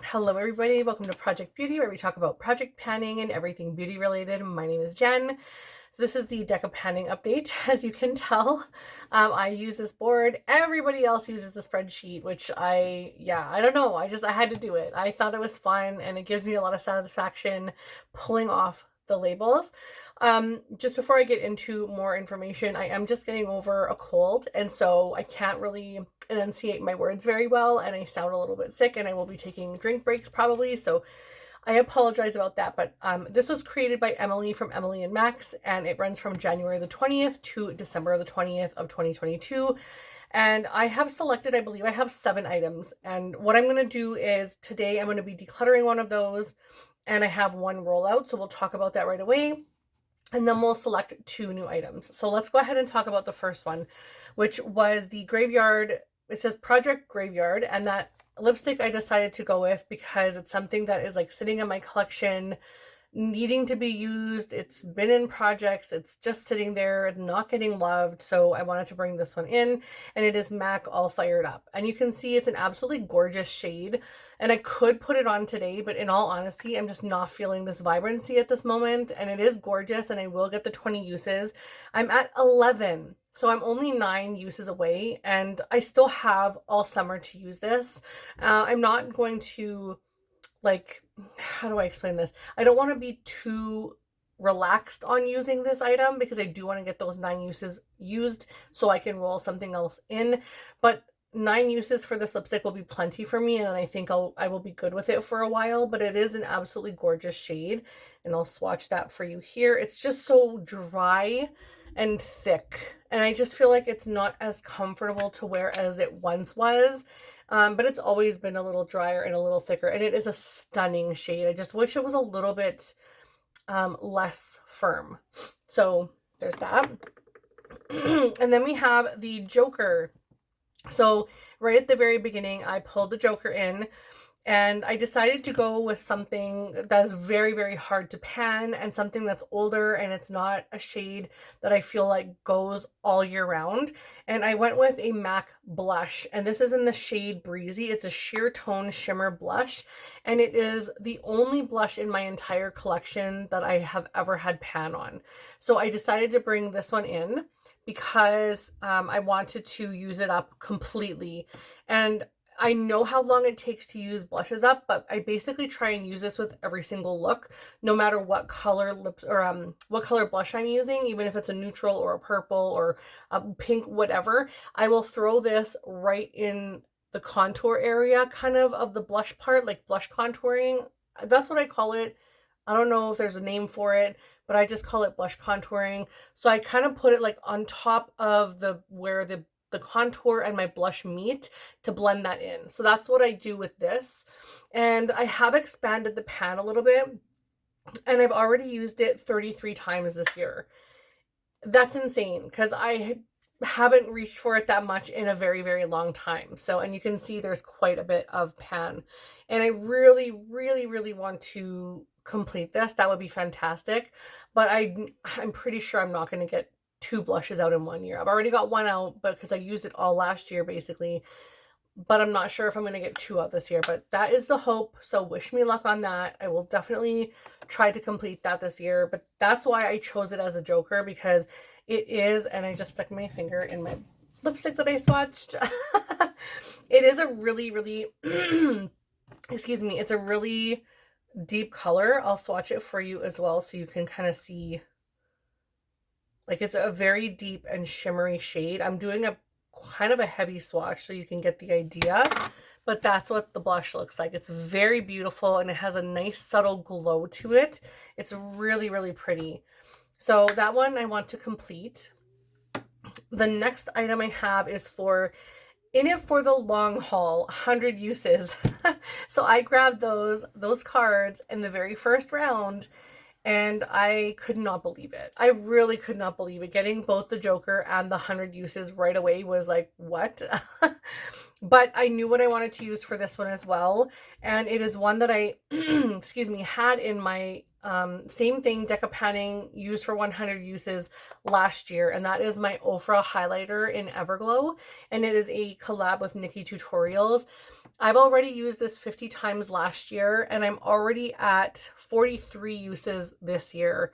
Hello everybody, welcome to Project Beauty, where we talk about project panning and everything beauty related. My name is Jen. So this is the deck of panning update. As you can tell, I use this board. Everybody else uses the spreadsheet, which I don't know. I had to do it. I thought it was fun and it gives me a lot of satisfaction pulling off the labels. Just before I get into more information, I am just getting over a cold, and so I can't really enunciate my words very well, and I sound a little bit sick, and I will be taking drink breaks probably, so I apologize about that. But this was created by Emily from Emily and Max, and it runs from January the 20th to December the 20th of 2022. And I have selected, I believe I have 7 items. And what I'm going to do is today I'm going to be decluttering one of those, and I have one rollout. So we'll talk about that right away. And then we'll select 2 new items. So let's go ahead and talk about the first one, which was the Graveyard. It says Project Graveyard, and that lipstick I decided to go with because it's something that is like sitting in my collection, needing to be used. It's been in projects, it's just sitting there not getting loved, so I wanted to bring this one in. And it is MAC All Fired Up, and you can see it's an absolutely gorgeous shade, and I could put it on today, but in all honesty I'm just not feeling this vibrancy at this moment. And it is gorgeous, and I will get the 20 uses. I'm at 11, so I'm only 9 uses away, and I still have all summer to use this. I'm not going to, like, how do I explain this? I don't want to be too relaxed on using this item because I do want to get those 9 uses used so I can roll something else in. But 9 uses for this lipstick will be plenty for me, and I think I will be good with it for a while. But it is an absolutely gorgeous shade, and I'll swatch that for you here. It's just so dry and thick, and I just feel like it's not as comfortable to wear as it once was. But it's always been a little drier and a little thicker, and it is a stunning shade. I just wish it was a little bit less firm. So there's that. And then we have the Joker. So right at the very beginning, I pulled the Joker in, and I decided to go with something that's very, very hard to pan, and something that's older, and it's not a shade that I feel like goes all year round. And I went with a MAC blush, and this is in the shade Breezy. It's a sheer tone shimmer blush, and it is the only blush in my entire collection that I have ever had pan on. So I decided to bring this one in because I wanted to use it up completely. And I know how long it takes to use blushes up, but I basically try and use this with every single look, no matter what color lips or what color blush I'm using, even if it's a neutral or a purple or a pink, whatever. I will throw this right in the contour area kind of the blush part, like blush contouring. That's what I call it. I don't know if there's a name for it, but I just call it blush contouring. So I kind of put it like on top of where the contour and my blush meet to blend that in. So that's what I do with this. And I have expanded the pan a little bit, and I've already used it 33 times this year. That's insane because I haven't reached for it that much in a very, very long time. So, and you can see there's quite a bit of pan, and I really, really, really want to complete this. That would be fantastic. But I'm pretty sure I'm not going to get 2 blushes out in 1 year. I've already got 1 out, but because I used it all last year basically, but I'm not sure if I'm going to get 2 out this year. But that is the hope, so wish me luck on that. I will definitely try to complete that this year. But that's why I chose it as a Joker, because it is, and I just stuck my finger in my lipstick that I swatched. It is a really, really excuse me, it's a really deep color. I'll swatch it for you as well so you can kind of see. Like, it's a very deep and shimmery shade. I'm doing a kind of a heavy swatch so you can get the idea, but that's what the blush looks like. It's very beautiful, and it has a nice subtle glow to it. It's really, really pretty. So that one I want to complete. The next item I have is in it for the long haul, 100 uses. So I grabbed those cards in the very first round, and I could not believe it. I really could not believe it. Getting both the Joker and the 100 uses right away was like, what? But I knew what I wanted to use for this one as well. And it is one that I, excuse me, had in my same thing, deck of panning, used for 100 uses last year. And that is my Ofra highlighter in Everglow. And it is a collab with Nikki Tutorials. I've already used this 50 times last year, and I'm already at 43 uses this year.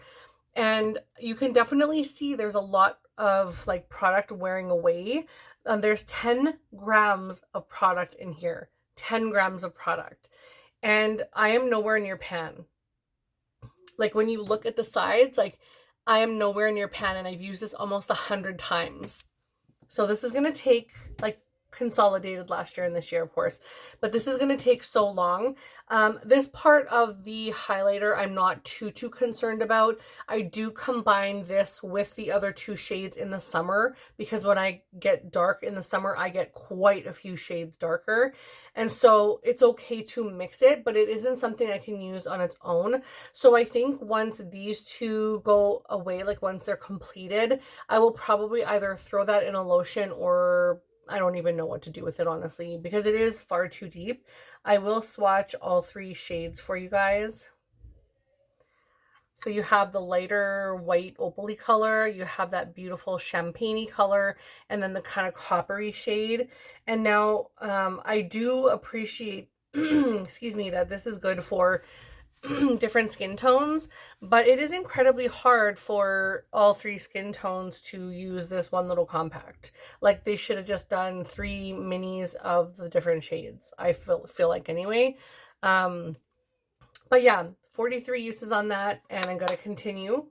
And you can definitely see there's a lot of like product wearing away. There's 10 grams of product in here, 10 grams of product. And I am nowhere near pan. Like when you look at the sides, like I am nowhere near pan, and I've used this almost 100 times. So this is going to take, like, consolidated last year and this year, of course, but this is going to take so long. This part of the highlighter I'm not too concerned about. I do combine this with the other two shades in the summer, because when I get dark in the summer, I get quite a few shades darker, and so it's okay to mix it, but it isn't something I can use on its own. So I think once these two go away, like once they're completed, I will probably either throw that in a lotion, or I don't even know what to do with it, honestly, because it is far too deep. I will swatch all three shades for you guys. So you have the lighter white opaly color, you have that beautiful champagne-y color, and then the kind of coppery shade. And now I do appreciate, excuse me, that this is good for different skin tones, but it is incredibly hard for all three skin tones to use this one little compact. Like they should have just done 3 minis of the different shades, I feel like, anyway. But yeah, 43 uses on that, and I'm gonna continue.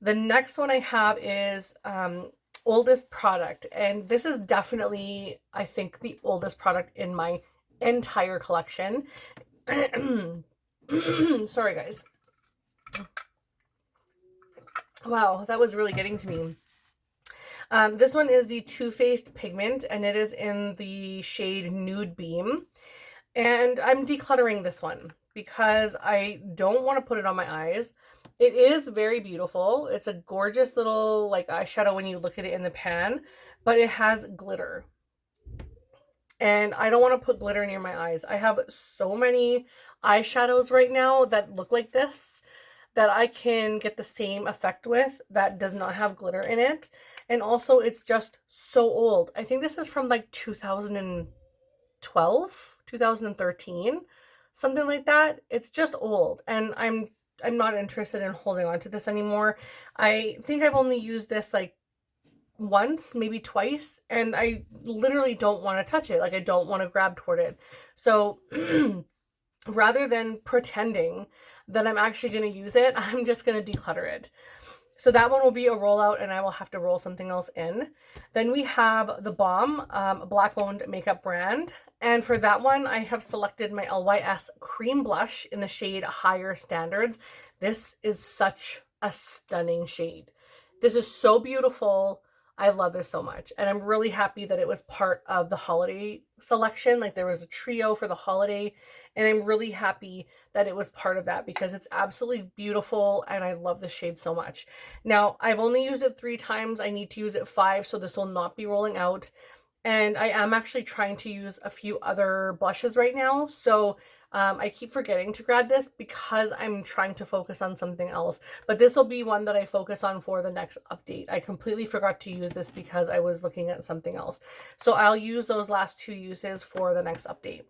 The next one I have is oldest product, and this is definitely, I think, the oldest product in my entire collection. Sorry, guys. Wow, that was really getting to me. This one is the Too Faced Pigment, and it is in the shade Nude Beam. And I'm decluttering this one because I don't want to put it on my eyes. It is very beautiful. It's a gorgeous little like eyeshadow when you look at it in the pan, but it has glitter. And I don't want to put glitter near my eyes. I have so many eyeshadows right now that look like this that I can get the same effect with that does not have glitter in it. And also it's just so old. I think this is from like 2012, 2013, something like that. It's just old, and I'm not interested in holding on to this anymore. I think I've only used this like once, maybe twice, and I literally don't want to touch it. Like I don't want to grab toward it. So rather than pretending that I'm actually going to use it, I'm just going to declutter it. So that one will be a rollout, and I will have to roll something else in. Then we have the Balm, Black-owned makeup brand. And for that one, I have selected my LYS Cream Blush in the shade Higher Standards. This is such a stunning shade. This is so beautiful. I love this so much, and I'm really happy that it was part of the holiday selection. Like there was a trio for the holiday, and I'm really happy that it was part of that because it's absolutely beautiful, and I love this shade so much. Now, I've only used it 3 times. I need to use it 5, so this will not be rolling out. And I am actually trying to use a few other blushes right now, so I keep forgetting to grab this because I'm trying to focus on something else. But this will be one that I focus on for the next update. I completely forgot to use this because I was looking at something else. So I'll use those last 2 uses for the next update.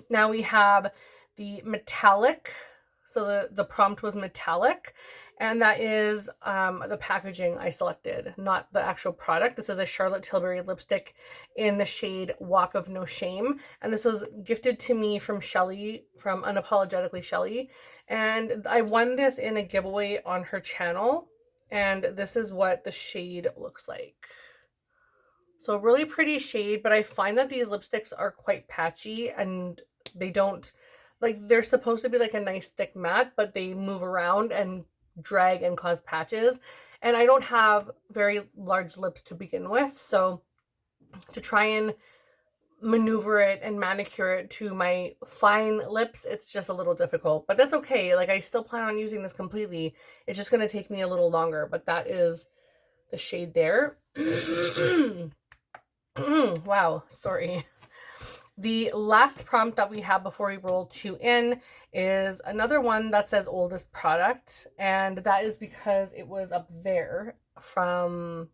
Now we have the metallic. So the prompt was metallic, and that is the packaging I selected, not the actual product. This is a Charlotte Tilbury lipstick in the shade Walk of No Shame, and this was gifted to me from Shelly, from Unapologetically Shelly, and I won this in a giveaway on her channel, and this is what the shade looks like. So really pretty shade, but I find that these lipsticks are quite patchy, and they don't, like, they're supposed to be like a nice thick matte, but they move around and drag and cause patches. And I don't have very large lips to begin with, so to try and maneuver it and manicure it to my fine lips, it's just a little difficult, but that's okay. Like I still plan on using this completely. It's just going to take me a little longer, but that is the shade there. Wow, sorry. The last prompt that we have before we roll 2 in is another one that says oldest product, and that is because it was up there from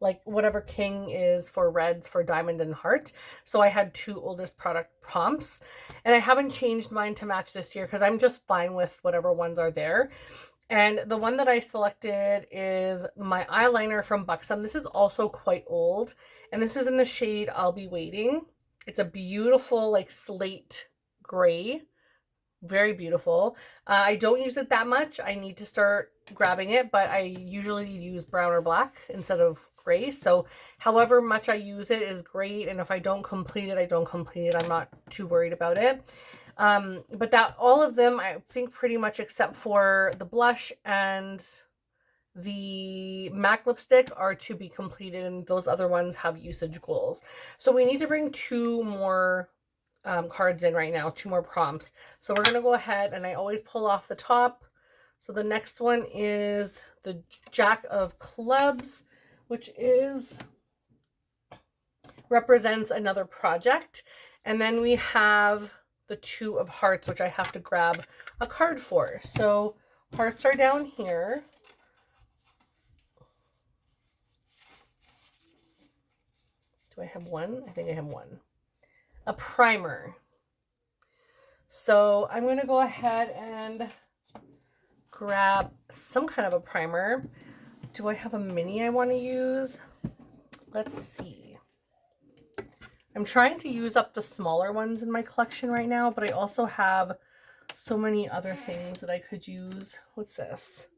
like whatever king is for reds for diamond and heart. So I had 2 oldest product prompts, and I haven't changed mine to match this year because I'm just fine with whatever ones are there. And the one that I selected is my eyeliner from Buxton. This is also quite old, and this is in the shade I'll Be Waiting. It's a beautiful like slate gray. Very beautiful. I don't use it that much. I need to start grabbing it, but I usually use brown or black instead of gray. So however much I use it is great. And if I don't complete it, I don't complete it. I'm not too worried about it. But that all of them, I think pretty much except for the blush and the MAC lipstick are to be completed, and those other ones have usage goals. So we need to bring 2 more cards in right now, 2 more prompts. So we're going to go ahead, and I always pull off the top. So the next one is the Jack of Clubs, which represents another project. And then we have the 2 of Hearts, which I have to grab a card for. So hearts are down here. Do I have one? I think I have one. A primer. So I'm going to go ahead and grab some kind of a primer. Do I have a mini I want to use? Let's see. I'm trying to use up the smaller ones in my collection right now, but I also have so many other things that I could use. What's this?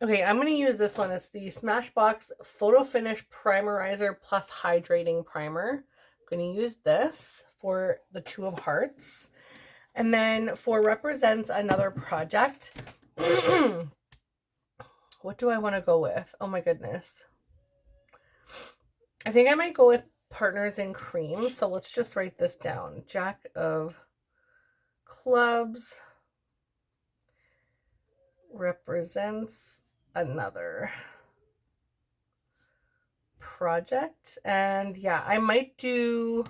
Okay, I'm going to use this one. It's the Smashbox Photo Finish Primerizer Plus Hydrating Primer. I'm going to use this for the 2 of Hearts. And then for Represents Another Project, what do I want to go with? Oh my goodness. I think I might go with Partners in Cream. So let's just write this down. Jack of Clubs represents another project. And yeah, I might do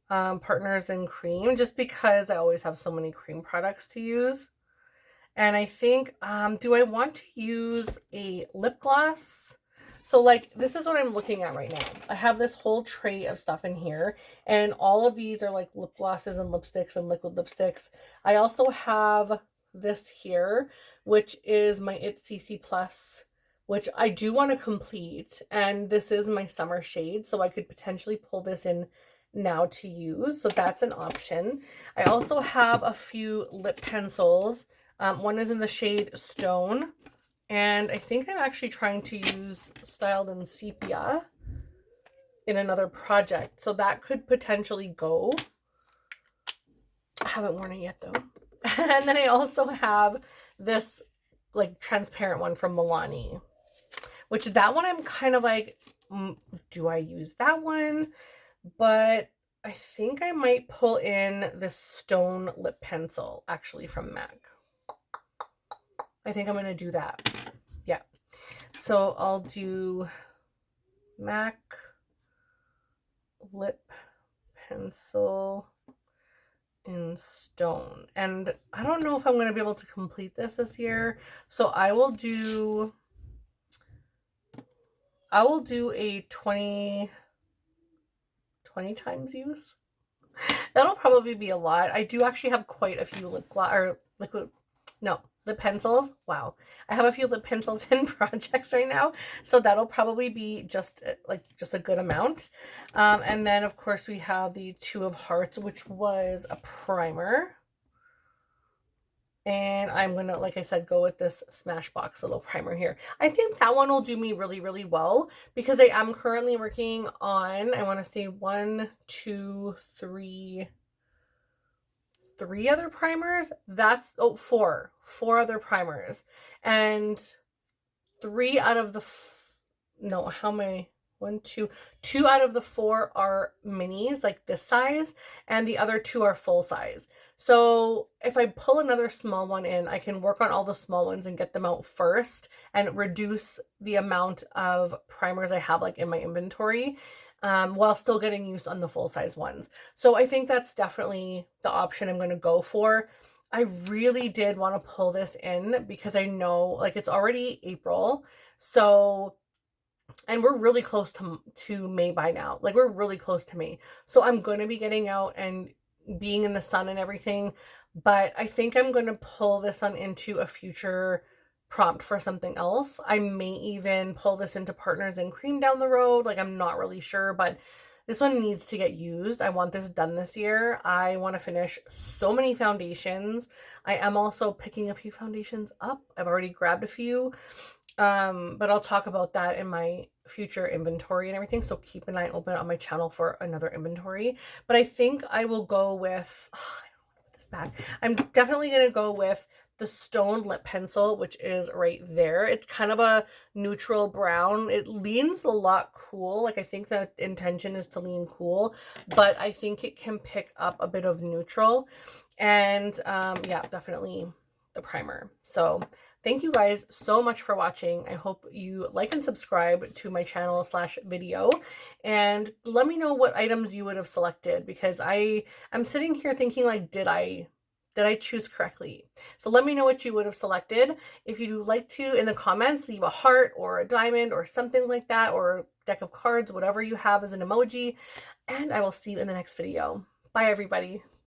Partners in Cream just because I always have so many cream products to use. And I think, do I want to use a lip gloss? So like, this is what I'm looking at right now. I have this whole tray of stuff in here, and all of these are like lip glosses and lipsticks and liquid lipsticks. I also have this here, which is my It's CC Plus, which I do want to complete. And this is my summer shade, so I could potentially pull this in now to use. So that's an option. I also have a few lip pencils. One is in the shade Stone, and I think I'm actually trying to use Styled in Sepia in another project. So that could potentially go. I haven't worn it yet though. And then I also have this like transparent one from Milani, which that one I'm kind of like, do I use that one? But I think I might pull in this Stone lip pencil actually from MAC. I think I'm going to do that. Yeah. So I'll do MAC lip pencil in Stone. And I don't know if I'm going to be able to complete this year. So I will do a 20 times use. That'll probably be a lot. I do actually have quite a few lip pencils. Wow. I have a few lip pencils in projects right now. So that'll probably be just a good amount. And then of course we have the 2 of Hearts, which was a primer. And I'm going to, like I said, go with this Smashbox little primer here. I think that one will do me really, really well because I am currently working on, I want to say 3 other primers. That's, four other primers. And 3 out of the, how many? 2 out of the 4 are minis, like this size, and the other 2 are full size. So if I pull another small one in, I can work on all the small ones and get them out first and reduce the amount of primers I have like in my inventory, while still getting use on the full size ones. So I think that's definitely the option I'm going to go for. I really did want to pull this in because I know like it's already April. So And we're really close to May by now. Like, we're really close to May. So I'm going to be getting out and being in the sun and everything. But I think I'm going to pull this one into a future prompt for something else. I may even pull this into Partners in Cream down the road. Like, I'm not really sure, but this one needs to get used. I want this done this year. I want to finish so many foundations. I am also picking a few foundations up. I've already grabbed a few. But I'll talk about that in my future inventory and everything. So keep an eye open on my channel for another inventory. But I think I will go with, I don't want to put this back. I'm definitely going to go with the Stone Lip Pencil, which is right there. It's kind of a neutral brown. It leans a lot cool. Like, I think the intention is to lean cool, but I think it can pick up a bit of neutral. And yeah, definitely the primer. So thank you guys so much for watching. I hope you like and subscribe to my channel / video, and let me know what items you would have selected, because I'm sitting here thinking, like, did I choose correctly? So let me know what you would have selected. If you'd like to, in the comments, leave a heart or a diamond or something like that, or a deck of cards, whatever you have as an emoji, and I will see you in the next video. Bye, everybody.